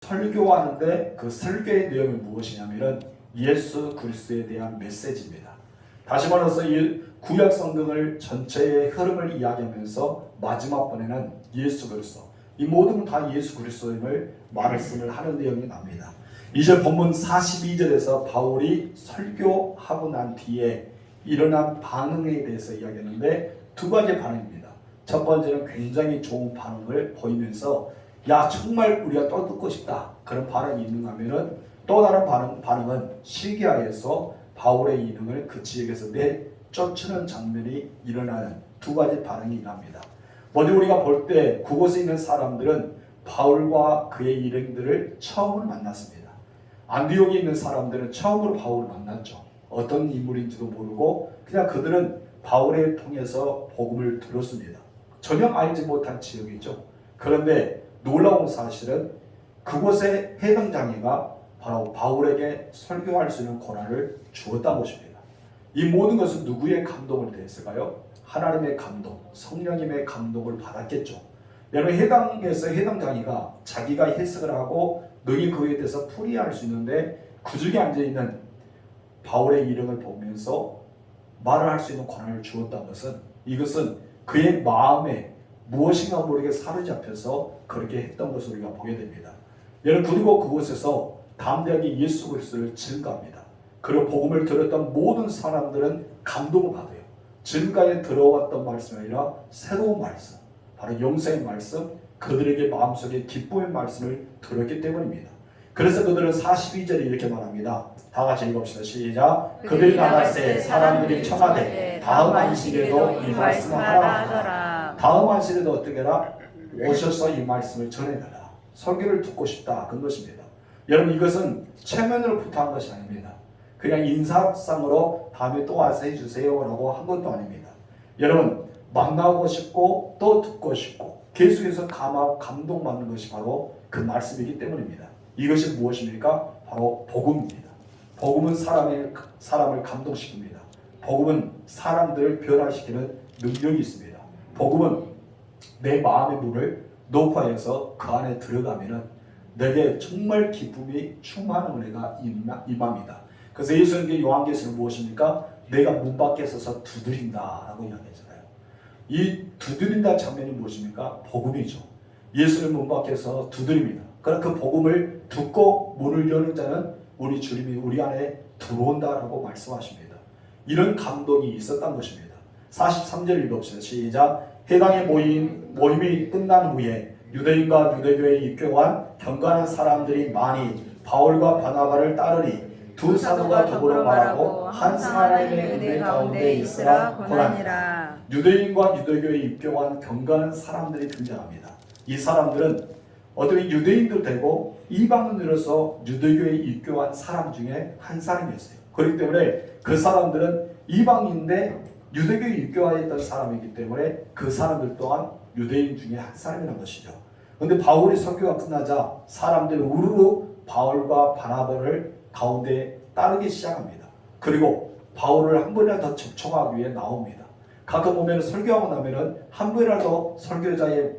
설교하는데 그 설교의 내용이 무엇이냐면은 예수 그리스도에 대한 메시지입니다. 다시 말해서 이 구약 성경을 전체의 흐름을 이야기하면서 마지막 번에는 예수 그리스도, 이 모든 다 예수 그리스도임을 말씀을 하는 내용이 납니다. 이제 본문 42절에서 바울이 설교하고 난 뒤에 일어난 반응에 대해서 이야기하는데 두 가지 반응입니다. 첫 번째는 굉장히 좋은 반응을 보이면서 야 정말 우리가 또 듣고 싶다 그런 반응이 있는가 하면은 또 다른 반응은 시기하에서 바울의 이름을 그 지역에서 내쫓는 장면이 일어나는 두 가지 반응이 납니다. 먼저 우리가 볼 때 그곳에 있는 사람들은 바울과 그의 일행들을 처음으로 만났습니다. 안디옥에 있는 사람들은 처음으로 바울을 만났죠. 어떤 인물인지도 모르고 그냥 그들은 바울을 통해서 복음을 들었습니다. 전혀 알지 못한 지역이죠. 그런데 놀라운 사실은 그곳의 해당 장애가 바로 바울에게 설교할 수 있는 권한을 주었다는 것입니다. 이 모든 것은 누구의 감동을 대했을까요? 하나님의 감동, 성령님의 감동을 받았겠죠. 여러분 해당 장애가 자기가 해석을 하고 능히 그에 대해서 풀이할 수 있는데 그 중에 앉아있는 바울의 이름을 보면서 말을 할 수 있는 권한을 주었다는 것은 이것은 그의 마음에 무엇인가 모르게 사로잡혀서 그렇게 했던 것을 우리가 보게 됩니다. 여러분 그리고 그곳에서 담대하게 예수 그리스도를 증거합니다. 그리고 복음을 들었던 모든 사람들은 감동을 받아요. 지금까지 들어왔던 말씀이 아니라 새로운 말씀, 바로 영생의 말씀, 그들에게 마음속에 기쁨의 말씀을 들었기 때문입니다. 그래서 그들은 42절에 이렇게 말합니다. 다 같이 읽읍시다. 시작. 그들이 나갈새 사람들이 청하되 다음 안식일에도 이 말씀을 하라. 다음 안식일에도 어떻게 하라? 오셔서 이 말씀을 전해달라. 설교를 듣고 싶다. 그런 것입니다. 여러분 이것은 체면으로 부탁한 것이 아닙니다. 그냥 인사상으로 다음에 또 와서 해주세요 라고 한 것도 아닙니다. 여러분 만나고 싶고 또 듣고 싶고 계속해서 감동받는 것이 바로 그 말씀이기 때문입니다. 이것이 무엇입니까? 바로 복음입니다. 복음은 사람을 감동시킵니다. 복음은 사람들을 변화시키는 능력이 있습니다. 복음은 내 마음의 문을 높아해서 그 안에 들어가면은 내게 정말 기쁨이 충만한 은혜가 임합니다. 그래서 예수님께 요한계시록 무엇입니까? 내가 문 밖에 서서 두드린다라고 이야기했잖아요. 이 두드린다 장면이 무엇입니까? 복음이죠. 예수님 문 밖에서 두드립니다. 그럼 그 복음을 듣고 문을 여는 자는 우리 주님이 우리 안에 들어온다라고 말씀하십니다. 이런 감동이 있었던 것입니다. 43절 읽읍시다. 시작. 해당의 모임이 끝난 후에 유대인과 유대교에 입교한 경건한 사람들이 많이 바울과 바나바를 따르니 두 사도가 더불어 말하고 한 하나님의 은혜 가운데 있으라 권하니라. 유대인과 유대교에 입교한 경건한 사람들이 등장합니다. 이 사람들은 어떤 유대인도 되고 이방인으로서 유대교에 입교한 사람 중에 한 사람이었어요. 그렇기 때문에 그 사람들은 이방인인데 유대교에 입교하였던 사람이기 때문에 그 사람들 또한 유대인 중에 한 사람이라는 것이죠. 그런데 바울의 설교가 끝나자 사람들이 우르르 바울과 바나바를 가운데 따르기 시작합니다. 그리고 바울을 한 번이라도 더 접촉하기 위해 나옵니다. 가끔 보면 설교하고 나면은 한 번이라도 설교자의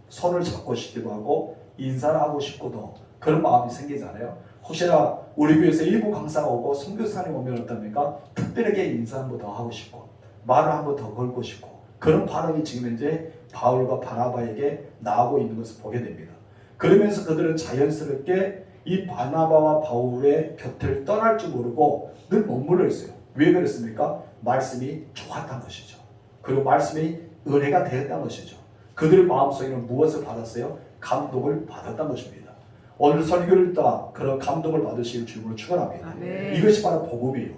손을 잡고 싶기도 하고 인사를 하고 싶고도 그런 마음이 생기잖아요. 혹시나 우리 교회에서 일부 강사가 오고 선교사님 오면 어떻습니까? 특별하게 인사 한 번 더 하고 싶고 말을 한 번 더 걸고 싶고 그런 반응이 지금 현재 바울과 바나바에게 나오고 있는 것을 보게 됩니다. 그러면서 그들은 자연스럽게 이 바나바와 바울의 곁을 떠날 줄 모르고 늘 머물러 있어요. 왜 그랬습니까? 말씀이 좋았던 것이죠. 그리고 말씀이 은혜가 되었던 것이죠. 그들의 마음속에는 무엇을 받았어요? 감동을 받았던 것입니다. 오늘 설교를 듣다 그런 감동을 받으실 주님으로 축원합니다. 이것이 바로 복음이에요.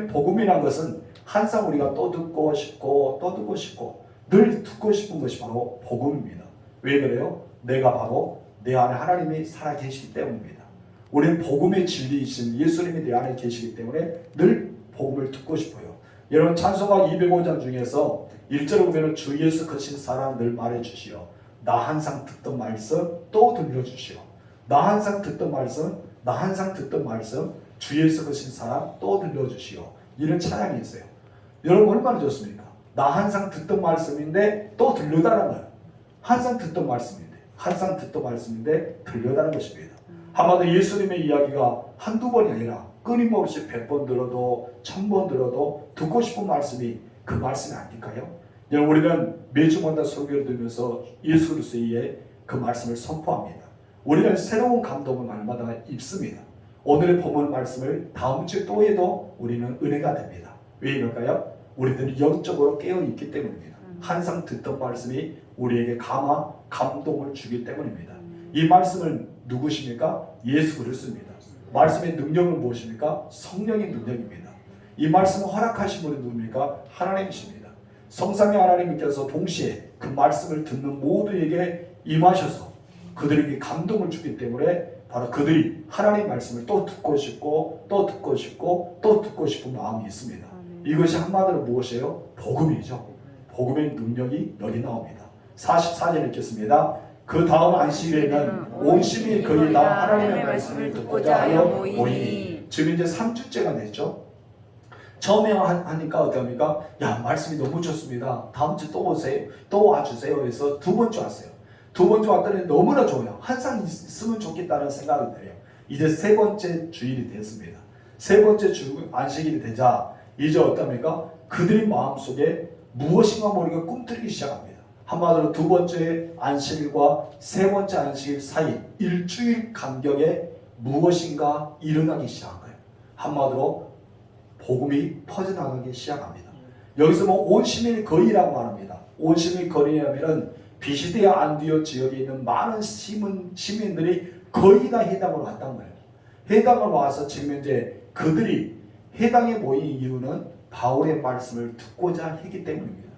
복음이란 것은 항상 우리가 또 듣고 싶고 또 듣고 싶고 늘 듣고 싶은 것이 바로 복음입니다. 왜 그래요? 내가 바로 내 안에 하나님이 살아계시기 때문입니다. 우리는 복음의 진리이신 예수님이 내 안에 계시기 때문에 늘 복음을 듣고 싶어요. 여러분 찬송가 205장 중에서 1절에 보면 주 예수 크신 사랑 늘 말해주시오. 나 항상 듣던 말씀 또 들려주시오. 나 항상 듣던 말씀 주 예수 크신 사랑 또 들려주시오. 이런 찬양이 있어요. 여러분 얼마나 좋습니까? 나 항상 듣던 말씀인데 또 들려달라는 거예요. 항상 듣던 말씀인데 항상 듣던 말씀인데 들려다는 것입니다. 한마디로 예수님의 이야기가 한두 번이 아니라 끊임없이 100번 들어도 1000번 들어도 듣고 싶은 말씀이 그 말씀이 아닐까요? 여러분, 우리는 매주마다 설교를 들으면서 예수 그리스도의 그 말씀을 선포합니다. 우리는 새로운 감동을 날마다 입습니다. 오늘의 본문 말씀을 다음 주에 또 해도 우리는 은혜가 됩니다. 왜 이럴까요? 우리들은 영적으로 깨어있기 때문입니다. 항상 듣던 말씀이 우리에게 감동을 주기 때문입니다. 이 말씀은 누구십니까? 예수 그리스도입니다. 말씀의 능력은 무엇입니까? 성령의 능력입니다. 이 말씀을 허락하신 분이 누굽니까? 하나님이십니다. 성삼위 하나님께서 동시에 그 말씀을 듣는 모두에게 임하셔서 그들에게 감동을 주기 때문에 바로 그들이 하나님의 말씀을 또 듣고 싶고 또 듣고 싶고 또 듣고 싶은 마음이 있습니다. 이것이 한마디로 무엇이에요? 복음이죠. 복음의 능력이 여기 나옵니다. 44절 읽겠습니다. 그 다음 안식일에는 온 심이 거의 다 하나님의 말씀을 듣고자 하여 모이니. 지금 이제 3주째가 됐죠. 처음에 하니까 어떡합니까? 야, 말씀이 너무 좋습니다. 다음 주 또 오세요. 또 와주세요. 해서 두 번째 왔어요. 두 번째 왔더니 너무나 좋아요. 항상 있으면 좋겠다는 생각이 들어요. 이제 세 번째 주일이 됐습니다. 세 번째 안식일이 되자 이제 어떡합니까? 그들의 마음속에 무엇인가 모르게 꿈틀기 시작합니다. 한마디로 두 번째 안식일과 세 번째 안식일 사이 일주일 간격에 무엇인가 일어나기 시작한 거예요. 한마디로 복음이 퍼져나가기 시작합니다. 여기서 뭐 온시민의 거리라고 말합니다. 온시민의 거리라면은 비시디아 안디오 지역에 있는 많은 시민들이 거의 다 해당으로 왔단 말이에요. 해당을 와서 지금 이제 그들이 해당에 모인 이유는 바울의 말씀을 듣고자 했기 때문입니다.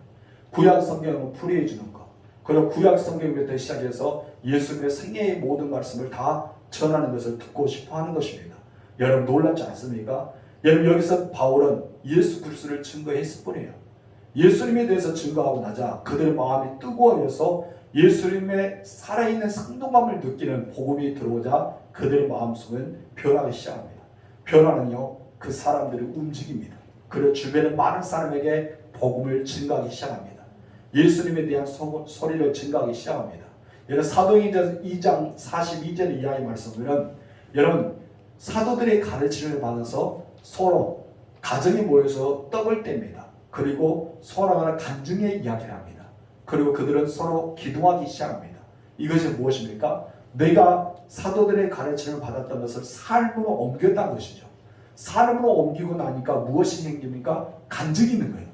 구약 성경을 풀이해 주는 것, 그리고 구약 성경부터 시작해서 예수님의 생애의 모든 말씀을 다 전하는 것을 듣고 싶어 하는 것입니다. 여러분 놀랍지 않습니까? 여러분 여기서 바울은 예수 그리스도를 증거했을 뿐이에요. 예수님에 대해서 증거하고 나자 그들의 마음이 뜨거워져서 예수님의 살아있는 생동감을 느끼는 복음이 들어오자 그들의 마음속은 변하기 시작합니다. 변화는요 그 사람들을 움직입니다. 그리고 주변의 많은 사람에게 복음을 증가하기 시작합니다. 예수님에 대한 소리를 증가하기 시작합니다. 여러분 사도행전 2장 42절 이하의 말씀은 여러분 사도들의 가르침을 받아서 서로 가정에 모여서 떡을 뗍니다. 그리고 서로 간에 간증의 이야기를 합니다. 그리고 그들은 서로 기도하기 시작합니다. 이것이 무엇입니까? 내가 사도들의 가르침을 받았던 것을 삶으로 옮겼다는 것이죠. 삶으로 옮기고 나니까 무엇이 생깁니까? 간증이 있는 거예요.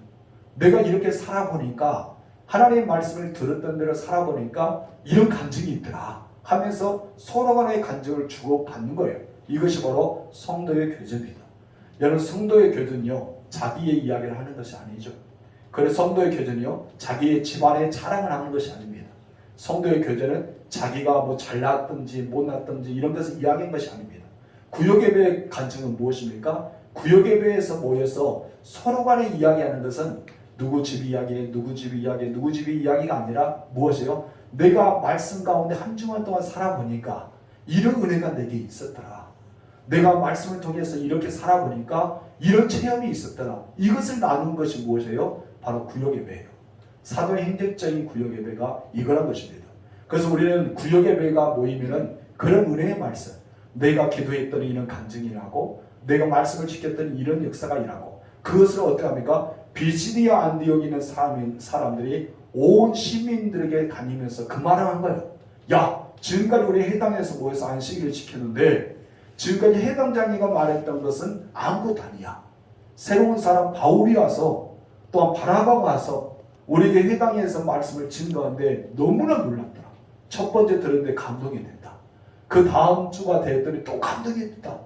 내가 이렇게 살아보니까 하나님의 말씀을 들었던 대로 살아보니까 이런 간증이 있더라 하면서 서로 간의 간증을 주고받는 거예요. 이것이 바로 성도의 교제입니다. 여러분 성도의 교제는요 자기의 이야기를 하는 것이 아니죠. 그래서 성도의 교제는요 자기의 집안의 자랑을 하는 것이 아닙니다. 성도의 교제는 자기가 뭐 잘났든지 못났든지 이런 것을 이야기하는 것이 아닙니다. 구역예배의 간증은 무엇입니까? 구역예배에서 모여서 서로 간에 이야기하는 것은 누구 집 이야기, 누구 집 이야기, 누구 집의 이야기가 아니라 무엇이에요? 내가 말씀 가운데 한 주간 동안 살아보니까 이런 은혜가 내게 있었더라. 내가 말씀을 통해서 이렇게 살아보니까 이런 체험이 있었더라. 이것을 나눈 것이 무엇이에요? 바로 구역예배예요. 사도행전적인 구역예배가 이거란 것입니다. 그래서 우리는 구역예배가 모이면은 그런 은혜의 말씀, 내가 기도했더니 이런 간증이 일하고 내가 말씀을 지켰더니 이런 역사가 일하고 그것을 어떻게 합니까? 비시디아 안디옥에 있는 사람들이 온 시민들에게 다니면서 그 말을 한 거예요. 야, 지금까지 우리 해당에서 모여서 안식일을 지켰는데 지금까지 해당장이가 말했던 것은 아무것도 아니야. 새로운 사람 바울이 와서 또한 바나바가 와서 우리에게 해당에서 말씀을 증거하는데 너무나 놀랐더라. 첫 번째 들었는데 감동이 됐다. 그 다음 주가 됐더니 또 감동이 됐다.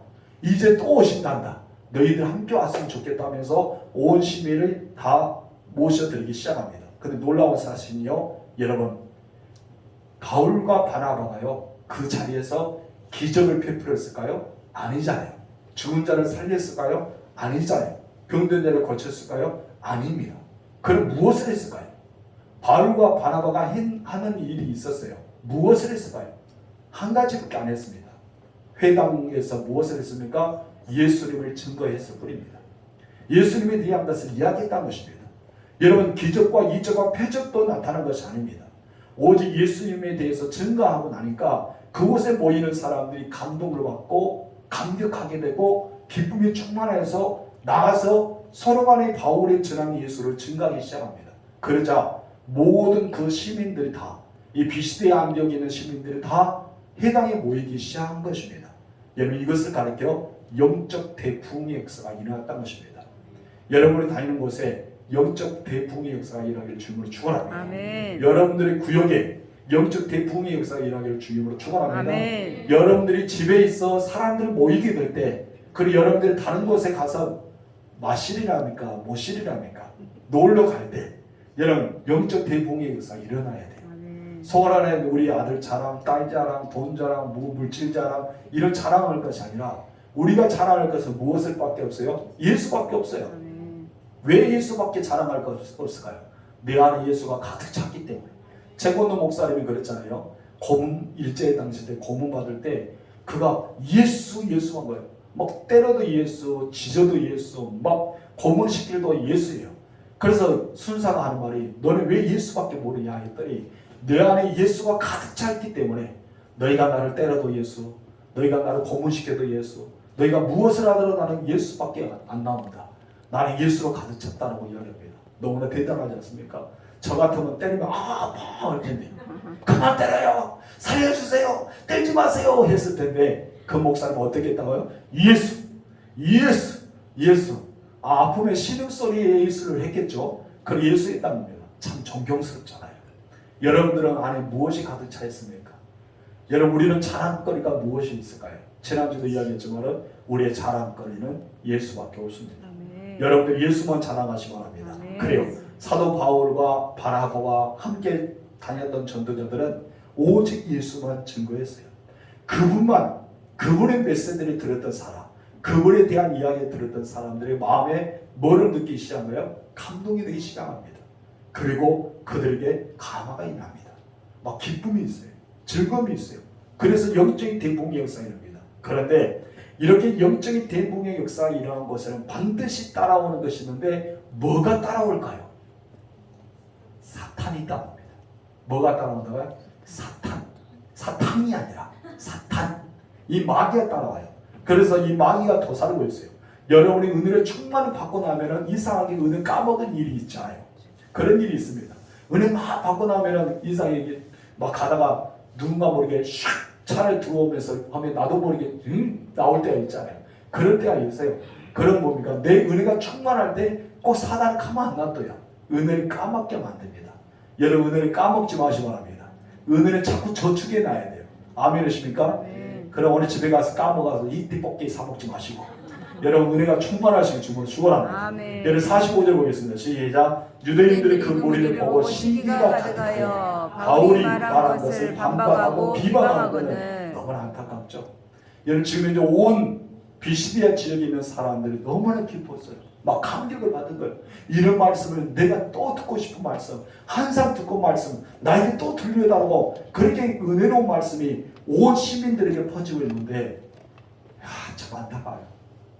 이제 또 오신단다. 너희들 함께 왔으면 좋겠다 하면서 온 시민을 다 모셔드리기 시작합니다. 근데 놀라운 사실은요, 여러분, 바울과 바나바가요 그 자리에서 기적을 베풀었을까요? 아니잖아요. 죽은 자를 살렸을까요? 아니잖아요. 병든 자를 고쳤을까요? 아닙니다. 그럼 무엇을 했을까요? 바울과 바나바가 하는 일이 있었어요. 무엇을 했을까요? 한 가지밖에 안 했습니다. 회당에서 무엇을 했습니까? 예수님을 증거했을 뿐입니다. 예수님에 대한 것을 이야기했다는 것입니다. 여러분 기적과 이적과 표적도 나타난 것이 아닙니다. 오직 예수님에 대해서 증거하고 나니까 그곳에 모이는 사람들이 감동을 받고 감격하게 되고 기쁨이 충만해서 나가서 서로 간에 바울의 전한 예수를 증거하기 시작합니다. 그러자 모든 그 시민들이 다, 이 비시드의 안디옥에 있는 시민들이 다 해당에 모이기 시작한 것입니다. 여러분, 이것을 가리켜 영적 대부흥의 역사가 일어났다는 것입니다. 여러분이 다니는 곳에 영적 대부흥의 역사가 일어나기를 주님으로 축원합니다. 아멘. 여러분들의 구역에 영적 대부흥의 역사가 일어나기를 주님으로 축원합니다. 아멘. 여러분들이 집에 있어 사람들 모이게 될 때, 그리고 여러분들이 다른 곳에 가서 마실이랍니까 모실이랍니까 놀러 갈 때, 여러분 영적 대부흥의 역사가 일어나야 돼요. 서울 안에 우리 아들 자랑, 딸 자랑, 돈 자랑, 물질 자랑, 이런 자랑할 것이 아니라 우리가 자랑할 것은 무엇을 밖에 없어요? 예수밖에 없어요. 왜 예수밖에 자랑할 것 없을까요? 내 안에 예수가 가득 찼기 때문에. 최건도 목사님이 그랬잖아요. 고문 일제 당시 때 고문 받을 때 그가 예수한 거예요. 막 때려도 예수, 지져도 예수, 막 고문시킬도 예수예요. 그래서 순사가 하는 말이 너는 왜 예수밖에 모르냐 했더니 내 안에 예수가 가득 차 있기 때문에 너희가 나를 때려도 예수, 너희가 나를 고문시켜도 예수, 너희가 무엇을 하더라도 나는 예수밖에 안 나온다. 나는 예수로 가득 찼다라고 이야기합니다. 너무나 대단하지 않습니까? 저 같으면 때리면 아파 할 텐데 그만 때려요, 살려주세요, 때리지 마세요 했을 텐데 그 목사님은 어떻게 했다고요? 예수. 아픔의 신음소리에 예수를 했겠죠. 그걸 예수 했다는 겁니다. 참 존경스럽잖아요. 여러분들은 안에 무엇이 가득 차 있습니까? 여러분, 우리는 자랑거리가 무엇이 있을까요? 지난주도 이야기했지만 우리의 자랑거리는 예수밖에 없습니다. 아멘. 여러분들 예수만 자랑하시기 바랍니다. 아멘. 그래요. 사도 바울과 바나바와 함께 다녔던 전도자들은 오직 예수만 증거했어요. 그분의 메시지를 들었던 사람, 그분에 대한 이야기를 들었던 사람들의 마음에 뭐를 느끼기 시작한 거예요? 감동이 되기 시작합니다. 그리고 그들에게 감화가 일어납니다. 막 기쁨이 있어요. 즐거움이 있어요. 그래서 영적인 대부흥의 역사가 일어납니다. 그런데 이렇게 영적인 대부흥의 역사가 일어난 것에는 반드시 따라오는 것이 있는데 뭐가 따라올까요? 사탄이 따라옵니다. 뭐가 따라온다고요? 사탄이 아니라 사탄. 이 마귀가 따라와요. 그래서 이 마귀가 도사리고 있어요. 여러분이 은혜를 충만히 받고 나면은 이상하게 은혜 까먹은 일이 있잖아요. 그런 일이 있습니다. 은혜 막 받고 나면은 이상하게 막 가다가 누군가 모르게 샥 차를 들어오면서 하면 나도 모르게 나올 때가 있잖아요. 그럴 때가 있어요. 그런 뭡니까? 내 은혜가 충만할 때 꼭 사단 가만 안 놔둬요. 은혜를 까먹게 만듭니다. 여러분, 은혜를 까먹지 마시기 바랍니다. 은혜는 자꾸 저축해 놔야 돼요. 아멘이십니까? 그럼 오늘 집에 가서 까먹어서 이띠 뽑기 사 먹지 마시고 여러분, 은혜가 충만하시길 주님으로 축원합니다. 여러분, 45절 보겠습니다. 시작. 유대인들이 그 무리를 보고 시기가 가득하여 바울이 말한 것을 반박하고 비방하고는 너무나 안타깝죠. 여러분, 지금 이제 온 비시디아 지역에 있는 사람들이 너무나 기뻤어요. 막 감격을 받은 거예요. 이런 말씀을 내가 또 듣고 싶은 말씀, 항상 듣고 말씀, 나에게 또 들려달라고 그렇게 은혜로운 말씀이 온 시민들에게 퍼지고 있는데, 참 안타까워요.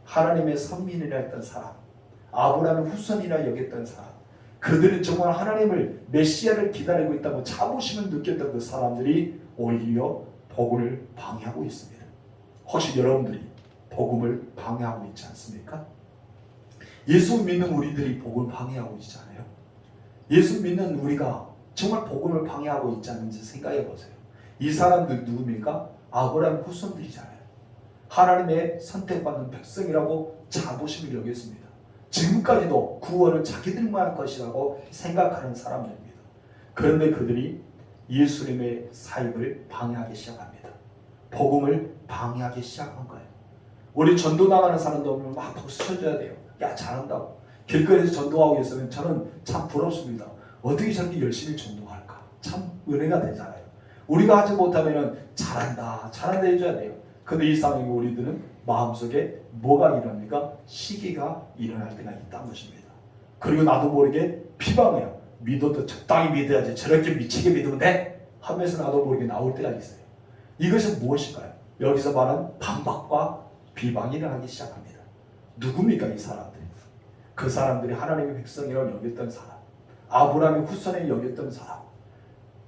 하나님의 선민이라 했던 사람, 아브라함의 후손이라 여겼던 사람, 그들은 정말 하나님을 메시아를 기다리고 있다고 자부심을 느꼈던 그 사람들이 오히려 복음을 방해하고 있습니다. 혹시 여러분들이 복음을 방해하고 있지 않습니까? 예수 믿는 우리들이 복음을 방해하고 있잖아요. 예수 믿는 우리가 정말 복음을 방해하고 있지 않는지 생각해 보세요. 이 사람들 누굽니까? 아브라함 후손들이잖아요. 하나님의 선택받는 백성이라고 자부심을 여겼습니다. 지금까지도 구원은 자기들만 할 것이라고 생각하는 사람들입니다. 그런데 그들이 예수님의 사역을 방해하기 시작합니다. 복음을 방해하기 시작한 거예요. 우리 전도 나가는 사람들 보면 막 박수 쳐줘야 돼요. 야, 잘한다고. 길거리에서 전도하고 있으면 저는 참 부럽습니다. 어떻게 저렇게 열심히 전도할까? 참 은혜가 되잖아요. 우리가 하지 못하면 잘한다 해줘야 돼요. 근데 이 상황에 우리들은 마음속에 뭐가 일어납니까? 시기가 일어날 때가 있다는 것입니다. 그리고 나도 모르게 비방해요. 믿어도 적당히 믿어야지, 저렇게 미치게 믿으면 돼? 하면서 나도 모르게 나올 때가 있어요. 이것은 무엇일까요? 여기서 말하는 반박과 비방이 일어나기 시작합니다. 누굽니까 이 사람들이? 그 사람들이 하나님의 백성이라고 여겼던 사람, 아브라함의 후손에 여겼던 사람,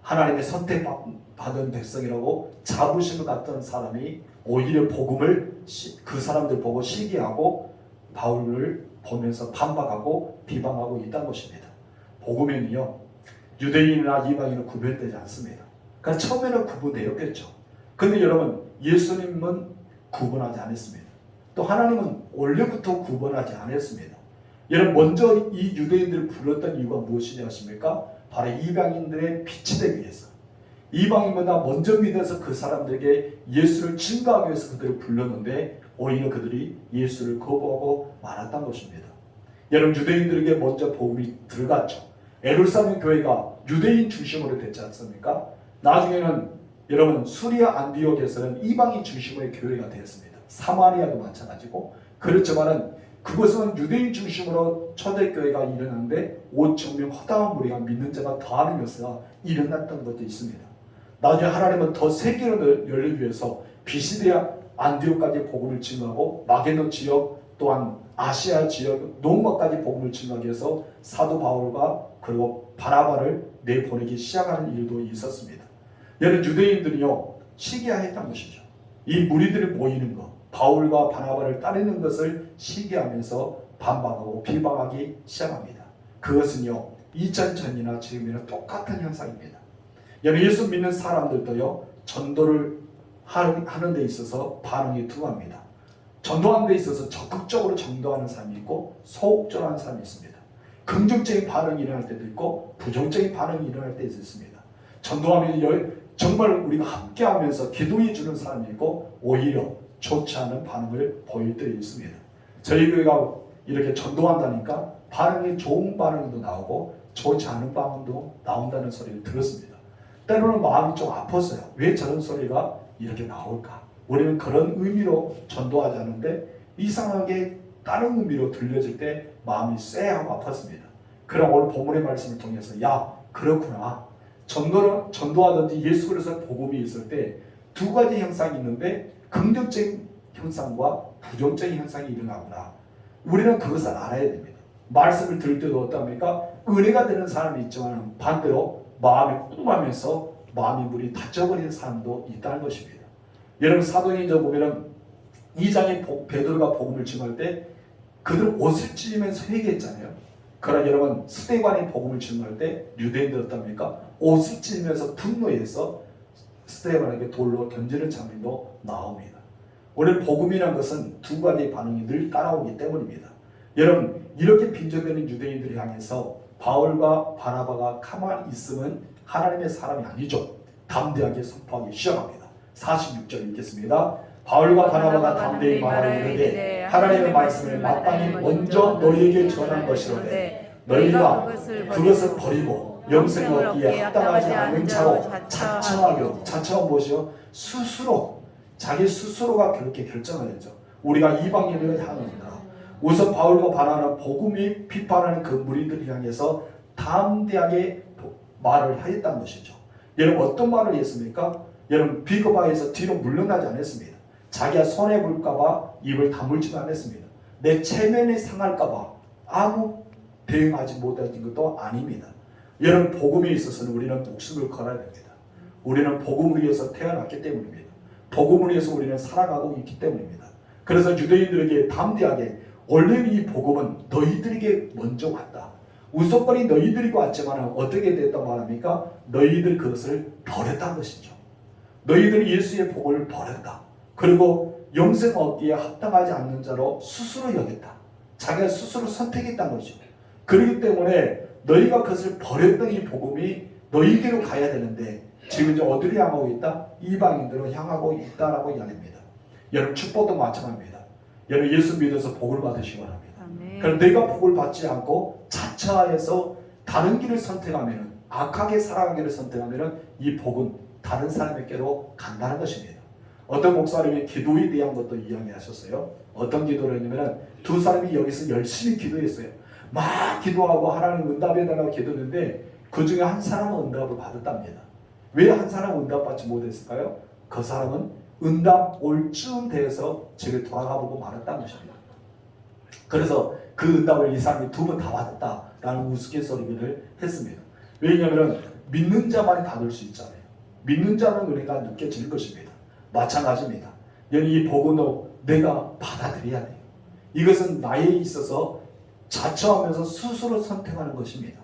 하나님의 선택받은 백성이라고 자부심을 갖던 사람이 오히려 복음을 그 사람들 보고 시기하고 바울을 보면서 반박하고 비방하고 있다는 것입니다. 복음에는요, 유대인이나 이방인은 구별되지 않습니다. 그러니까 처음에는 구분되었겠죠. 근데 여러분, 예수님은 구분하지 않았습니다. 또 하나님은 원래부터 구분하지 않았습니다. 여러분, 먼저 이 유대인들을 불렀던 이유가 무엇이냐 하십니까? 바로 이방인들의 빛이 되기 위해서, 이방인보다 먼저 믿어서 그 사람들에게 예수를 증거하기 위해서 그들을 불렀는데 오히려 그들이 예수를 거부하고 말았던 것입니다. 여러분, 유대인들에게 먼저 복음이 들어갔죠. 예루살렘 교회가 유대인 중심으로 됐지 않습니까? 나중에는 여러분, 수리아 안디옥에서는 이방인 중심의 교회가 되었습니다. 사마리아도 마찬가지고. 그렇지만은 그것은 유대인 중심으로 초대교회가 일어났는데 5,000명 허다한 무리가 믿는 자가 더하는 것이 일어났던 것도 있습니다. 나중에 하나님은 더 세계를 열리기 위해서 비시디아 안디옥까지 복음을 증거하고 마게도 지역 또한 아시아 지역 로마까지 복음을 증거하기 위해서 사도 바울과 그리고 바나바를 내보내기 시작하는 일도 있었습니다. 여러분, 유대인들이요 시기하였던 것이죠. 이 무리들이 모이는 것, 바울과 바나바를 따르는 것을 시기하면서 반박하고 비방하기 시작합니다. 그것은요 2000전이나 지금이나 똑같은 현상입니다. 여러분, 예수 믿는 사람들도요 전도를 하는 데 있어서 반응이 두 가지입니다. 전도하는 데 있어서 적극적으로 전도하는 사람이 있고 소극적으로 하는 사람이 있습니다. 긍정적인 반응이 일어날 때도 있고 부정적인 반응이 일어날 때도 있습니다. 전도하면 정말 우리가 함께하면서 기도해 주는 사람이 있고 오히려 좋지 않은 반응을 보일 때도 있습니다. 저희 교회가 이렇게 전도한다니까 반응이 좋은 반응도 나오고 좋지 않은 반응도 나온다는 소리를 들었습니다. 때로는 마음이 좀 아팠어요. 왜 저런 소리가 이렇게 나올까? 우리는 그런 의미로 전도하지 않는데 이상하게 다른 의미로 들려질 때 마음이 쎄하고 아팠습니다. 그럼 오늘 본문의 말씀을 통해서 야 그렇구나. 전도하든지 예수 그리스도의 복음이 있을 때 두 가지 현상이 있는데 긍정적인 현상과 부정적인 현상이 일어나구나. 우리는 그것을 알아야 됩니다. 말씀을 들을 때도 어떻습니까? 은혜가 되는 사람이 있지만 반대로 마음이 뿜하면서 마음이 물이 닫혀버리는 사람도 있다는 것입니다. 여러분, 사도행전 보면은 2장에 베드로가 복음을 증거할 때 그들 옷을 찢으면서 회개했잖아요. 그러나 여러분, 스데반이 복음을 증거할 때 유대인들 어떻습니까? 옷을 찢으면서 분노해서 스데반에게 돌로 던지는 장면도 나옵니다. 오늘 복음이라는 것은 두 가지 반응이 늘 따라오기 때문입니다. 여러분, 이렇게 빈정되는 유대인들을 향해서 바울과 바나바가 가만히 있으면 하나님의 사람이 아니죠. 담대하게 선포하기 시작합니다. 46절 읽겠습니다. 바울과 바나바가 담대히 말하기를 하나님의 말씀을 마땅히 먼저 너희에게 전한 것이로되 너희가 그것을 버리고 영생을 얻기에 합당하지 않은 자로 자처가 무엇이요? 스스로 자기 스스로가 그렇게 결정하였죠. 우리가 이방인을 향한다. 우선 바울과 바나바는 복음이 비판하는 그 무리들을 향해서 담대하게 말을 하였다는 것이죠. 여러분, 어떤 말을 했습니까? 여러분, 비겁하여서 뒤로 물러나지 않았습니다. 자기가 손해볼까봐 입을 다물지도 않았습니다. 내 체면이 상할까봐 아무 대응하지 못한 것도 아닙니다. 여러분, 복음에 있어서는 우리는 목숨을 걸어야 됩니다. 우리는 복음을 위해서 태어났기 때문입니다. 복음을 위해서 우리는 살아가고 있기 때문입니다. 그래서 유대인들에게 담대하게 원래 이 복음은 너희들에게 먼저 왔다. 우선권이 너희들이 왔지만 어떻게 됐다고 말합니까? 너희들 그것을 버렸다는 것이죠. 너희들이 예수의 복음을 버렸다. 그리고 영생 얻기에 합당하지 않는 자로 스스로 여겼다. 자기가 스스로 선택했다는 것이죠. 그렇기 때문에 너희가 그것을 버렸던 이 복음이 너희에게로 가야 되는데 지금 이제 어디로 향하고 있다? 이방인들로 향하고 있다라고 이야기합니다. 여러분, 축복도 마찬가지입니다. 여러분, 예수 믿어서 복을 받으시기 바랍니다. 그럼 내가 복을 받지 않고 자처하여서 다른 길을 선택하면 악하게 살아가기를 선택하면 이 복은 다른 사람에게로 간다는 것입니다. 어떤 목사님이 기도에 대한 것도 이야기하셨어요. 어떤 기도를 했냐면 두 사람이 여기서 열심히 기도했어요. 막 기도하고 하나님 응답해달라고 기도했는데 그 중에 한 사람은 응답을 받았답니다. 왜 한 사람은 응답받지 못했을까요? 그 사람은 응답 올 쯤 돼서 집에 돌아가보고 말았다는 것입니다. 그래서 그 응답을 이 사람이 두 번 다 받았다라는 우스갯소리를 했습니다. 왜냐하면 믿는 자만이 받을 수 있잖아요. 믿는 자는 은혜가 느껴질 것입니다. 마찬가지입니다. 이 복음도 내가 받아들여야 돼요. 이것은 나에 있어서 자처하면서 스스로 선택하는 것입니다.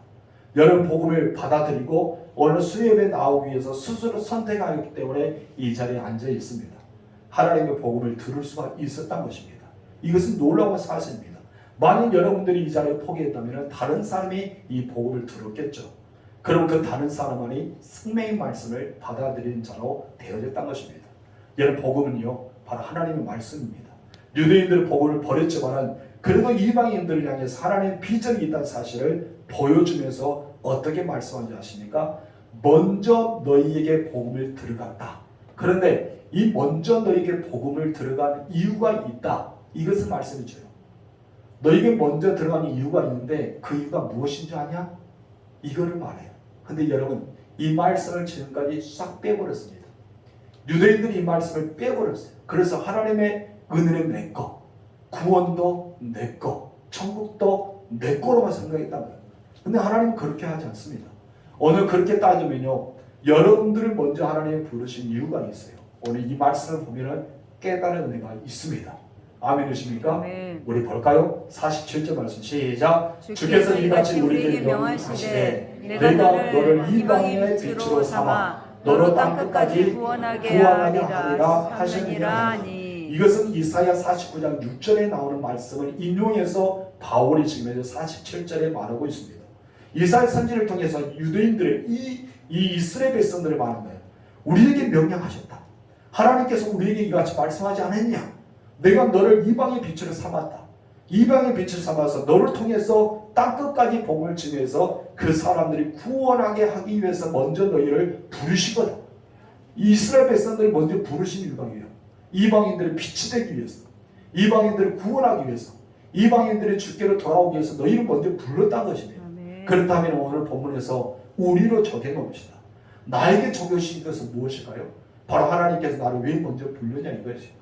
여러분 복음을 받아들이고 오늘 수협에 나오기 위해서 스스로 선택하였기 때문에 이 자리에 앉아 있습니다. 하나님의 복음을 들을 수가 있었던 것입니다. 이것은 놀라운 사실입니다. 만약 여러분들이 이 자리를 포기했다면 다른 사람이 이 복음을 들었겠죠. 그럼 그 다른 사람만이 생명의 말씀을 받아들이는 자로 되어졌던 것입니다. 여러분 복음은요 바로 하나님의 말씀입니다. 유대인들은 복음을 버렸지만 그래도 이방인들을 향해서 하나님의 비전이 있다는 사실을 보여주면서 어떻게 말씀하는지 아십니까? 먼저 너희에게 복음을 들어갔다. 그런데 이 먼저 너희에게 복음을 들어간 이유가 있다. 이것을 말씀해 줘요. 너희에게 먼저 들어간 이유가 있는데 그 이유가 무엇인지 아냐? 이거를 말해요. 근데 여러분 이 말씀을 지금까지 싹 빼버렸습니다. 유대인들이 이 말씀을 빼버렸어요. 그래서 하나님의 은혜는 내 거, 구원도 내 거, 천국도 내 거로만 생각했단 말이에요. 근데 하나님은 그렇게 하지 않습니다. 오늘 그렇게 따지면요, 여러분들을 먼저 하나님이 부르신 이유가 있어요. 오늘 이 말씀을 보면 깨달은 은혜가 있습니다. 아멘이십니까? 아멘. 우리 볼까요? 47절 말씀 시작. 주께서 이같이 우리에게 명하시되 내가 너를 이방인의 빛으로 삼아 너로 땅끝까지 구원하게 하리라 하시니라. 이것은 이사야 49장 6절에 나오는 말씀을 인용해서 바울이 지금 47절에 말하고 있습니다. 이사야 선지를 통해서 유대인들의 이 이스라엘 백성들을 말하는 거예요. 우리에게 명령하셨다. 하나님께서 우리에게 이같이 말씀하지 않았냐? 내가 너를 이방의 빛으로 삼았다. 이방의 빛을 삼아서 너를 통해서 땅끝까지 복음을 전해서 그 사람들이 구원하게 하기 위해서 먼저 너희를 부르시거든. 이스라엘 백성들이 먼저 부르신 이유가 뭐예요? 이방인들의 빛이 되기 위해서, 이방인들을 구원하기 위해서, 이방인들의 주께로 돌아오기 위해서 너희를 먼저 불렀다는 것이네요. 그렇다면 오늘 본문에서 우리로 적용해봅시다. 나에게 적용하신 것은 무엇일까요? 바로 하나님께서 나를 왜 먼저 불렀냐 이것이에요.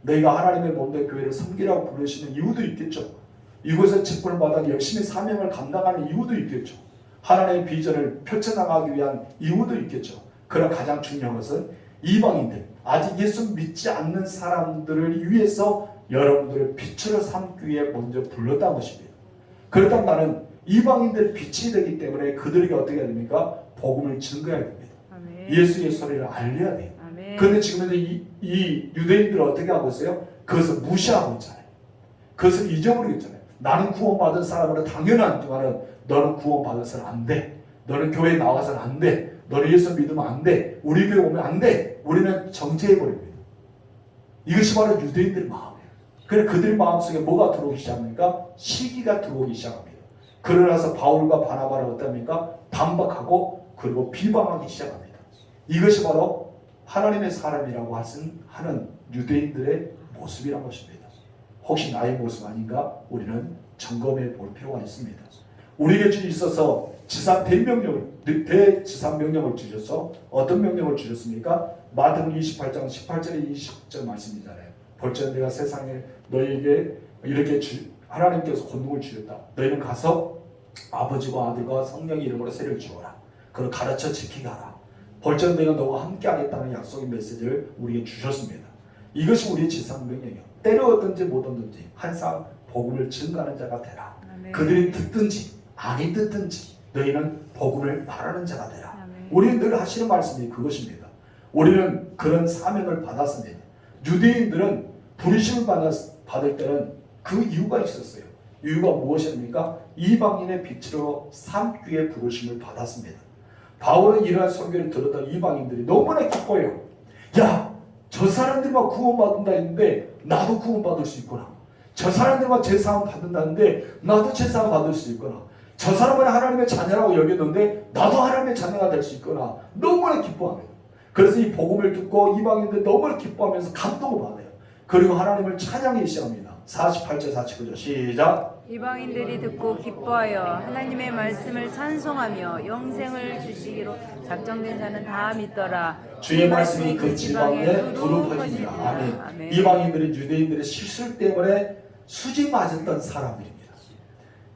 너희가 하나님의 몸된 교회를 섬기라고 부르시는 이유도 있겠죠. 이곳에 직분을 받아 열심히 사명을 감당하는 이유도 있겠죠. 하나님의 비전을 펼쳐나가기 위한 이유도 있겠죠. 그러나 가장 중요한 것은 이방인들, 아직 예수 믿지 않는 사람들을 위해서 여러분들을 빛으로 삼기 위해 먼저 불렀다는 것입니다. 그렇다면 나는 이방인들 빛이 되기 때문에 그들에게 어떻게 해야 됩니까? 복음을 증거해야 됩니다. 아멘. 예수의 소리를 알려야 돼요. 그런데 지금 이 유대인들은 어떻게 하고 있어요? 그것을 무시하고 있잖아요. 그것을 잊어버리고 있잖아요. 나는 구원받은 사람으로 당연하지만 너는 구원받아서는 안 돼. 너는 교회에 나와서는 안 돼. 너는 예수 믿으면 안 돼. 우리 교회 오면 안 돼. 우리는 정죄해버립니다. 이것이 바로 유대인들의 마음이에요. 그래서 그들의 마음속에 뭐가 들어오기 시작합니까? 시기가 들어오기 시작합니다. 그러나서 바울과 바나바를 어떻습니까? 반박하고 그리고 비방하기 시작합니다. 이것이 바로 하나님의 사람이라고 하는 유대인들의 모습이란 것입니다. 혹시 나의 모습 아닌가? 우리는 점검해 볼 필요가 있습니다. 우리에게 있어서 지상 대지상 명령을 주셔서 어떤 명령을 주셨습니까? 마태복음 28장 18절에 20절 말씀이잖아요. 벌써 내가 세상에 너희에게 이렇게 하나님께서 권능을 주셨다. 너희는 가서 아버지와 아들과 성령의 이름으로 세례를 주어라. 그걸 가르쳐 지키게 하라. 벌써 내가 너와 함께 하겠다는 약속의 메시지를 우리에게 주셨습니다. 이것이 우리의 지상 명령이에요. 때려 얻든지 못 얻든지 항상 복음을 증거하는 자가 되라. 아멘. 그들이 듣든지 아니 듣든지 너희는 복음을 말하는 자가 되라. 아멘. 우리는 늘 하시는 말씀이 그것입니다. 우리는 그런 사명을 받았습니다. 유대인들은 부르심을 받을 때는 그 이유가 있었어요. 이유가 무엇입니까? 이방인의 빛으로 삼기 위해 부르심을 받았습니다. 바울은 이러한 설교를 들었던 이방인들이 너무나 기뻐요. 야, 저 사람들만 구원받는다 했는데 나도 구원받을 수 있구나. 저 사람들만 제사함 받는다는데 나도 제사함 받을 수 있구나. 저 사람은 하나님의 자녀라고 여겼는데 나도 하나님의 자녀가 될 수 있구나. 너무나 기뻐합니다. 그래서 이 복음을 듣고 이방인들 너무나 기뻐하면서 감동을 받아요. 그리고 하나님을 찬양하기 시작합니다. 48절 49절 시작. 이방인들이 듣고 기뻐하여 하나님의 말씀을 찬송하며 영생을 주시기로 작정된 자는 다 믿더라. 주의 말씀이 그 지방에 두루 퍼지니라. 아멘. 아멘. 이방인들은 유대인들의 실수 때문에 수지 맞았던 사람들입니다.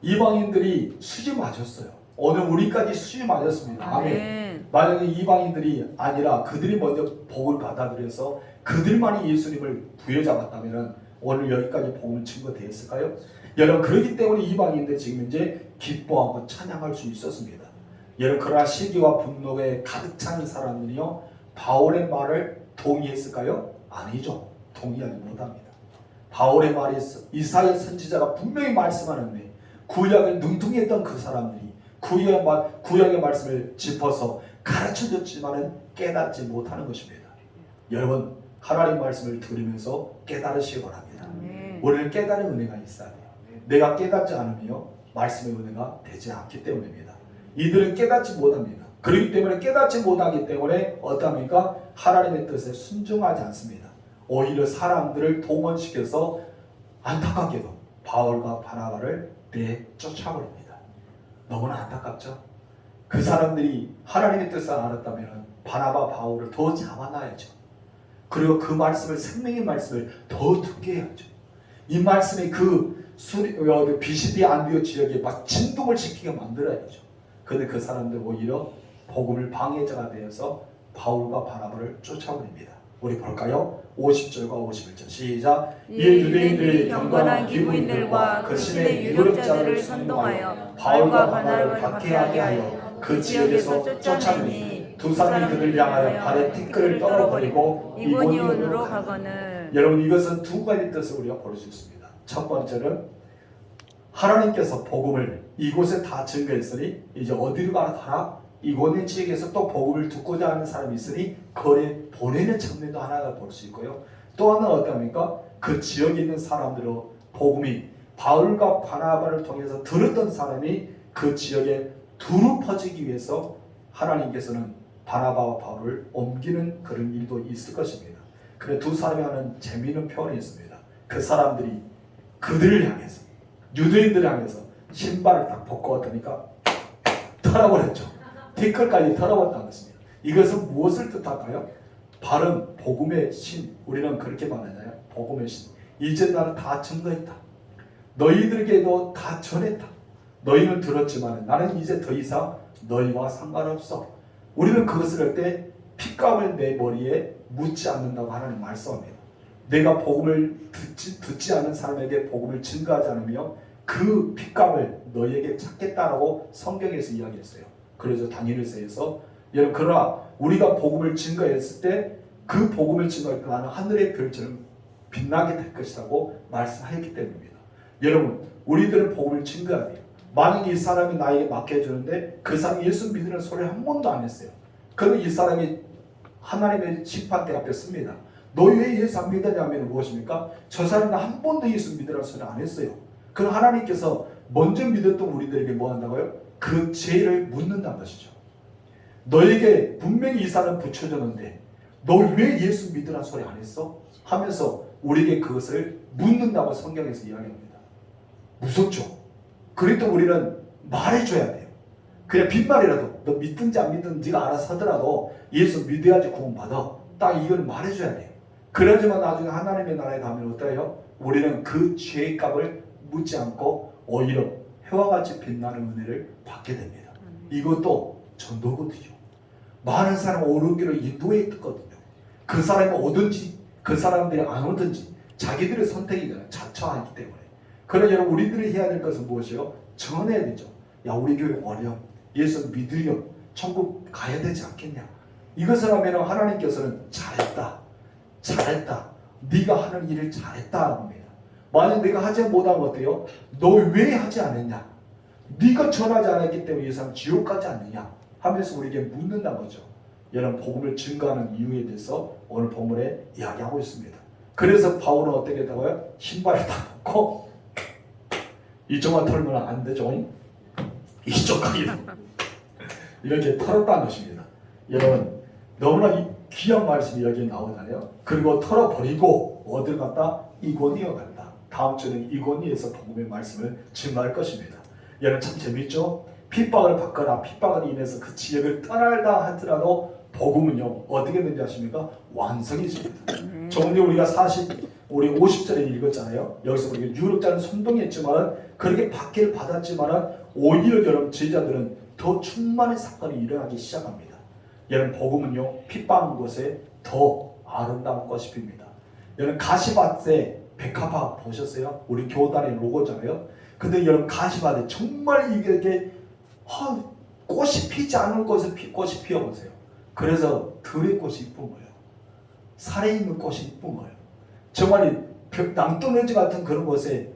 이방인들이 수지 맞았어요. 오늘 우리까지 수위 맞았습니다. 아멘. 아멘. 만약에 이방인들이 아니라 그들이 먼저 복을 받아들여서 그들만이 예수님을 부여잡았다면 오늘 여기까지 복음을 증거되었을까요? 여러분 그렇기 때문에 이방인들 지금 이제 기뻐하고 찬양할 수 있었습니다. 여러분 그러나 시기와 분노에 가득 찬 사람들이요 바울의 말을 동의했을까요? 아니죠. 동의하지 못합니다. 바울의 말이 이사야 선지자가 분명히 말씀하는데 구약을 능통했던 그 사람들이 구약의 말씀을 짚어서 가르쳐줬지만은 깨닫지 못하는 것입니다. 여러분 하나님 말씀을 들으면서 깨달으시기 바랍니다. 아멘. 우리는 깨달은 은혜가 있어야 돼요. 내가 깨닫지 않으며 말씀의 은혜가 되지 않기 때문입니다. 이들은 깨닫지 못합니다. 그렇기 때문에 깨닫지 못하기 때문에 어떠합니까? 하나님의 뜻에 순종하지 않습니다. 오히려 사람들을 동원시켜서 안타깝게도 바울과 바나바를 내쫓아버립니다. 너무나 안타깝죠? 그 사람들이 하나님의 뜻을 알았다면 바나바 바울을 더 잡아놔야죠. 그리고 그 말씀을 생명의 말씀을 더 듣게 해야죠. 이 말씀이 비시디 안디오 지역에 막 진동을 시키게 만들어야죠. 그런데 그 사람들 오히려 복음을 방해자가 되어서 바울과 바나바를 쫓아버립니다. 우리 볼까요? 50절과 51절 시작. 이 유대인들이 경건한 기부인들과 그 시대 유력자들을 선동하여 바울과 바나바를 박해하게 하여 그 지역에서 쫓아내니 두 사람이 그들 향하여 발에 티끌을 떨어버리고 이고니온으로 가거늘. 여러분 이것은 두 가지 뜻을 우리가 볼 수 있습니다. 첫 번째는 하나님께서 복음을 이곳에 다 증거했으니 이제 어디로 가라? 이고니온 지역에서 또 복음을 듣고자 하는 사람이 있으니 거기에 보내는 측면도 하나가 볼 수 있고요. 또 하나는 어떻습니까? 그 지역에 있는 사람들로 복음이 바울과 바나바를 통해서 들었던 사람이 그 지역에 두루 퍼지기 위해서 하나님께서는 바나바와 바울을 옮기는 그런 일도 있을 것입니다. 그래 두 사람이 하는 재미있는 표현이 있습니다. 그 사람들이 그들을 향해서 유대인들을 향해서 신발을 딱 벗고 왔다니까 털어버렸죠. 티끌까지 털어버렸다는 것입니다. 이것은 무엇을 뜻할까요? 바른 복음의 신, 우리는 그렇게 말하잖아요. 복음의 신. 이제 나는 다 증거했다. 너희들에게도 다 전했다. 너희는 들었지만 나는 이제 더 이상 너희와 상관없어. 우리는 그것을 할 때 핏값을 내 머리에 묻지 않는다고 하나님 말씀합니다. 내가 복음을 듣지 않은 사람에게 복음을 증거하지 않으며 그 핏값을 너희에게 찾겠다라고 성경에서 이야기했어요. 그래서 다니엘서에서 여러분 그러나 우리가 복음을 증거했을 때 그 복음을 증거할 때 나는 하늘의 별처럼 빛나게 될 것이라고 말씀하였기 때문입니다. 여러분 우리들은 복음을 증거해야 돼요. 만약에 이 사람이 나에게 맡겨주는데 그 사람이 예수 믿는 소리를 한 번도 안 했어요. 그러면 이 사람이 하나님의 심판대 앞에 씁니다. 너희 왜 예수 안 믿느냐면 무엇입니까? 저 사람은 한 번도 예수 믿으라는 소리 안 했어요. 그럼 하나님께서 먼저 믿었던 우리들에게 뭐 한다고요? 그 죄를 묻는다는 것이죠. 너에게 분명히 이 사람 붙여줬는데 너 왜 예수 믿으라는 소리 안 했어? 하면서 우리에게 그것을 묻는다고 성경에서 이야기합니다. 무섭죠? 그래도 우리는 말해줘야 돼요. 그냥 빈말이라도 너 믿든지 안 믿든지가 알아서 하더라도 예수 믿어야지 구원받아. 딱 이걸 말해줘야 돼요. 그러지만 나중에 하나님의 나라에 가면 어때요? 우리는 그 죄의 값을 묻지 않고 오히려 해와 같이 빛나는 은혜를 받게 됩니다. 이것도 전도거든요. 많은 사람 옳은 길을 인도해 있거든요. 그 사람이 오든지 그 사람들이 안 오든지 자기들의 선택이잖아요. 자처하기 때문에. 그러나 여러분 우리들이 해야 될 것은 무엇이요? 전해야 되죠. 야 우리 교회 어려 예수 믿으려 천국 가야 되지 않겠냐. 이것을 하면 하나님께서는 잘했다. 네가 하는 일을 잘했다 합니다. 만약 내가 하지 못하면 어때요? 너 왜 하지 않았냐? 네가 전하지 않았기 때문에 이 사람 지옥 가지 않느냐 하면서 우리에게 묻는다는 거죠. 여러분 복음을 증거하는 이유에 대해서 오늘 본문에 이야기하고 있습니다. 그래서 바울은 어떻게 했다고요? 신발을 다 벗고 이쪽만 털면 안 되죠. 이쪽까지 이렇게 털었다는 것입니다. 여러분 너무나 귀한 말씀이 여기 나오잖아요. 그리고 털어버리고 어딜 갔다? 이고니에 간다. 다음 주는 이고니에서 복음의 말씀을 증거할 것입니다. 여러분 참 재밌죠? 핍박을 받거나 핍박을 인해서 그 지역을 떠날다 하더라도 복음은요 어떻게 되는지 아십니까? 완성해집니다. 조금 전에 우리가 우리 50절에 읽었잖아요. 여기서 우리가 유력자는 선동했지만 그렇게 박해를 받았지만 오히려 여러분 제자들은 더 충만한 사건이 일어나기 시작합니다. 여러분 복음은요 핏방한 곳에 더 아름다운 꽃이 핍니다. 여러분 가시밭에 백합화 보셨어요? 우리 교단의 로고잖아요. 근데 여러분 가시밭에 정말 이게 꽃이 피지 않을 곳에 꽃이 피어보세요. 그래서 들의꽃이 이쁜 거예요. 살아있는 꽃이 이쁜 거예요. 정말 낭떠러지 같은 그런 곳에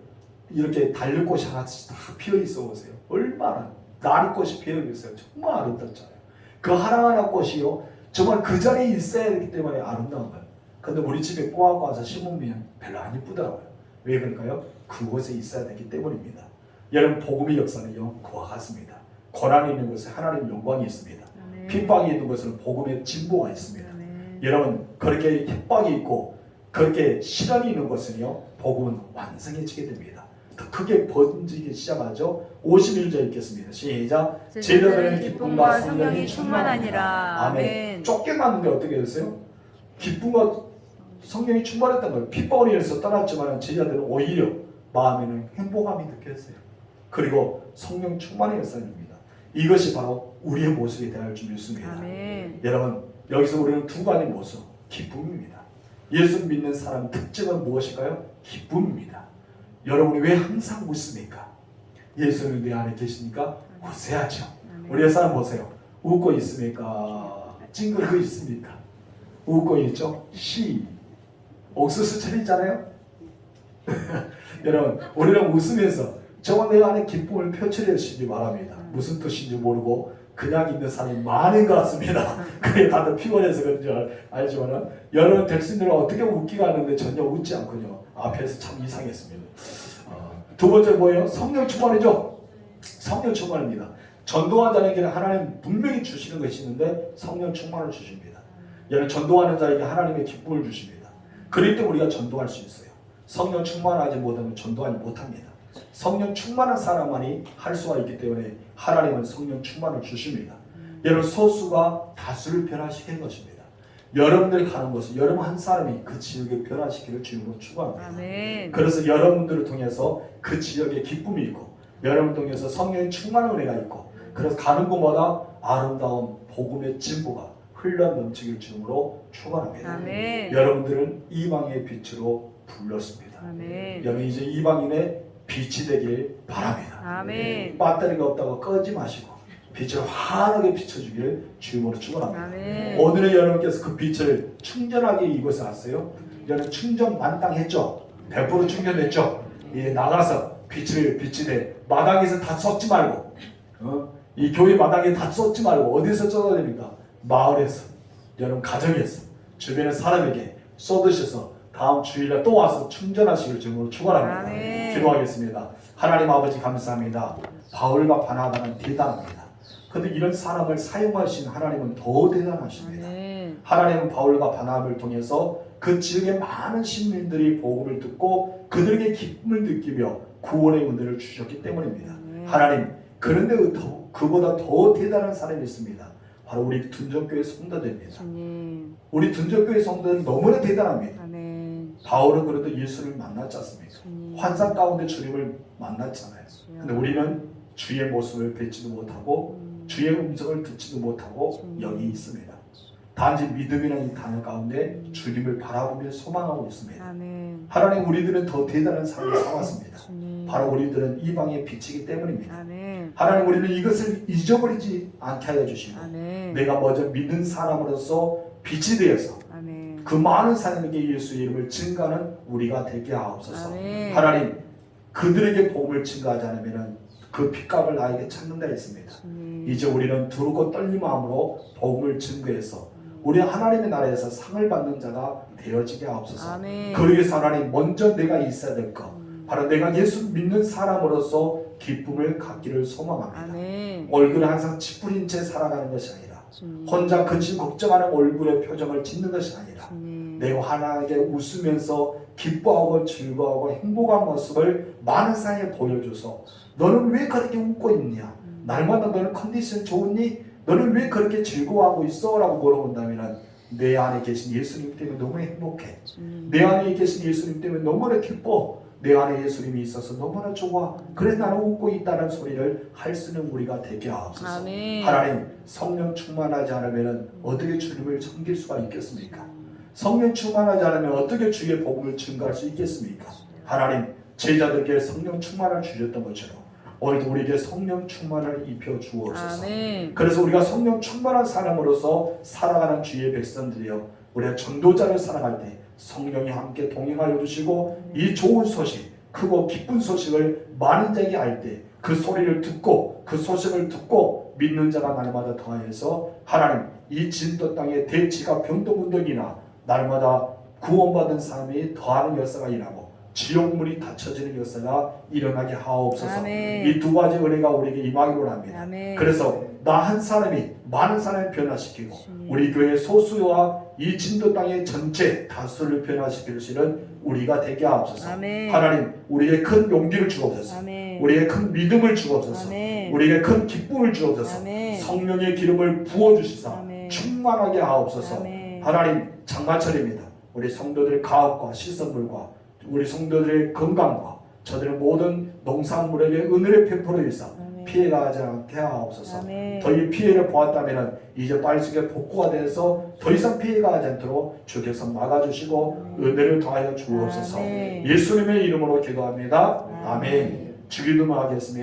이렇게 달려꽃이 하나씩 다 피어있어 보세요. 얼마나 나리꽃이 피어있어요. 정말 아름답잖아요. 그 하나하나 꽃이요 정말 그 자리에 있어야 되기 때문에 아름다운 거예요. 근데 우리 집에 뽑아갖고 와서 심으면 별로 안 이쁘더라고요. 왜 그럴까요? 그곳에 있어야 되기 때문입니다. 여러분 복음의 역사는요 그와 같습니다. 고난이 있는 곳에 하나님의 영광이 있습니다. 핍박이 있는 곳에는 복음의 진보가 있습니다. 여러분 그렇게 협박이 있고 그렇게 시련이 있는 곳은요 복음은 완성해지게 됩니다. 더 크게 번지기 시작하죠. 51절 읽겠습니다. 시작. 제자들은 기쁨과 성령이 충만하니라. 아멘. 쫓겨났는데 어떻게 됐어요? 기쁨과 성령이 충만했던 거예요. 핍박을 인해서 떠났지만 제자들은 오히려 마음에는 행복함이 느꼈어요. 그리고 성령 충만의 역사입니다. 이것이 바로 우리의 모습이 되어야 줄 믿습니다. 아멘. 여러분 여기서 우리는 두 가지 모습, 기쁨입니다. 예수 믿는 사람 특징은 무엇일까요? 기쁨입니다. 여러분이 왜 항상 웃습니까? 예수는 내 안에 계시니까 웃어야죠. 우리 사람 보세요. 웃고 있습니까? 찡그리고 있습니까? 웃고 있죠? 옥수수 철 있잖아요. 여러분 우리는 웃으면서 정말 내 안에 기쁨을 표출해 주시기 바랍니다. 무슨 뜻인지 모르고 그냥 있는 사람이 많은 것 같습니다. 그게 다들 피곤해서 그런 줄 알지만 여러분 백성들은 어떻게 웃기가 하는데 전혀 웃지 않군요. 앞에서 참 이상했습니다. 두 번째 뭐예요? 성령 충만이죠. 성령 충만입니다. 전도한 자에게 하나님 분명히 주시는 것이 있는데 성령 충만을 주십니다. 여러분 전도하는 자에게 하나님의 기쁨을 주십니다. 그럴 때 우리가 전도할 수 있어요. 성령 충만하지 못하면 전도하지 못합니다. 성령 충만한 사람만이 할 수가 있기 때문에 하나님은 성령 충만을 주십니다. 여러분 소수가 다수를 변화시키는 것입니다. 여러분들이 가는 곳은 여러분 한 사람이 그 지역을 변화시키는 주님으로 추구합니다. 아멘. 그래서 여러분들을 통해서 그 지역에 기쁨이 있고 여러분 통해서 성령의 충만한 은혜가 있고 그래서 가는 곳마다 아름다운 복음의 진보가 흘러 넘치길 주님으로 축원합니다. 여러분들은 이방의 빛으로 불렀습니다. 아멘. 여러분 이제 이방인의 빛이 되길 바랍니다. 아멘. 배터리가 없다고 끄지 마시고 빛을 환하게 비춰주기를 주님으로 축원합니다. 아멘. 오늘은 여러분께서 그 빛을 충전하게 이곳에 왔어요. 여러분 충전 만땅했죠. 100% 충전됐죠. 이제 나가서 빛을 비치되 마당에서 다 쏟지 말고 이 교회 마당에 다 쏟지 말고 어디서 쏟아야 됩니까? 마을에서 여러분 가정에서 주변의 사람에게 쏟으셔서 다음 주일에 또 와서 충전하시길 주님으로 축원합니다. 기도하겠습니다. 하나님 아버지 감사합니다. 바울과 바나바는 대단합니다. 그런데 이런 사람을 사용하신 하나님은 더 대단하십니다. 하나님은 바울과 바나바를 통해서 그 지역의 많은 시민들이 복음을 듣고 그들에게 기쁨을 느끼며 구원의 은혜를 주셨기 때문입니다. 하나님 그런데 그보다 더 대단한 사람이 있습니다. 바로 우리 둔전교회 성도들입니다. 우리 둔전교회 성도들은 너무나 대단합니다. 바울은 그래도 예수를 만났지 않습니까? 환상 가운데 주님을 만났잖아요. 근데 우리는 주의 모습을 뵙지도 못하고 주의 음성을 듣지도 못하고 여기 있습니다. 단지 믿음이라는 이 단어 가운데 주님을 바라보며 소망하고 있습니다. 하나님 우리들은 더 대단한 삶을 살았습니다. 바로 우리들은 이방의 빛이기 때문입니다. 하나님 우리는 이것을 잊어버리지 않게 하여 주시고 내가 먼저 믿는 사람으로서 빛이 되어서 그 많은 사람에게 예수의 이름을 증가하는 우리가 되게 하옵소서. 하나님 그들에게 복음을 증가하지 않으면 그 핏값을 나에게 찾는다 했습니다. 이제 우리는 두렵고 떨린 마음으로 복음을 증거해서 우리 하나님의 나라에서 상을 받는 자가 되어지게 하옵소서. 그러기 위해서 하나님 먼저 내가 있어야 될 것 바로 내가 예수 믿는 사람으로서 기쁨을 갖기를 소망합니다. 얼굴에 항상 찌푸린 채 살아가는 것이 아니라 혼자 근심 걱정하는 얼굴의 표정을 짓는 것이 아니라 내가 하나님께 웃으면서 기뻐하고 즐거워하고 행복한 모습을 많은 사람에 보여줘서 너는 왜 그렇게 웃고 있냐? 날마다 너는 컨디션 좋으니? 너는 왜 그렇게 즐거워하고 있어? 라고 물어본다면 내 안에 계신 예수님 때문에 너무 행복해. 내 안에 계신 예수님 때문에 너무나 기뻐. 내 안에 예수님이 있어서 너무나 좋아. 그래 나는 웃고 있다는 소리를 할 수 있는 우리가 되게 하옵소서. 아멘. 하나님, 성령 충만하지 않으면 어떻게 주님을 섬길 수가 있겠습니까? 성령 충만하지 않으면 어떻게 주의 복음을 증거할 수 있겠습니까? 하나님, 제자들에게 성령 충만을 주셨던 것처럼 오늘도 우리에게 성령 충만을 입혀 주옵소서. 아멘. 그래서 우리가 성령 충만한 사람으로서 살아가는 주의 백성들이여 우리가 전도자를 사랑할 때 성령이 함께 동행하여 주시고 이 좋은 소식, 크고 기쁜 소식을 많은 자에게 알 때 그 소리를 듣고 그 소식을 듣고 믿는 자가 날마다 더하여서 하나님 이 진도 땅에 대치가 변동운동이나 날마다 구원받은 사람이 더하는 역사가 일어나고 지옥문이 닫혀지는 역사가 일어나게 하옵소서. 아멘. 이 두 가지 은혜가 우리에게 임하기로 합니다. 아멘. 그래서 나 한 사람이 많은 사람을 변화시키고 주님. 우리 교회 소수와 이 진도 땅의 전체 다수를 변화시킬 수 있는 우리가 되게 하옵소서. 아멘. 하나님 우리에게 큰 용기를 주옵소서. 아멘. 우리에게 큰 믿음을 주옵소서. 아멘. 우리에게 큰 기쁨을 주옵소서. 아멘. 성령의 기름을 부어주시사 아멘. 충만하게 하옵소서. 아멘. 하나님 장마철입니다. 우리 성도들 가업과 시설물과 우리 성도들의 건강과 저들의 모든 농산물에게 은혜를 베풀어 주사 아멘. 피해가 하지 않게 하옵소서. 아멘. 더 이 피해를 보았다면 이제 빨리 복구가 돼서 더 이상 피해가 하지 않도록 주께서 막아주시고 은혜를 더하여 주옵소서. 아멘. 예수님의 이름으로 기도합니다. 아멘. 아멘. 주기도문하겠습니다.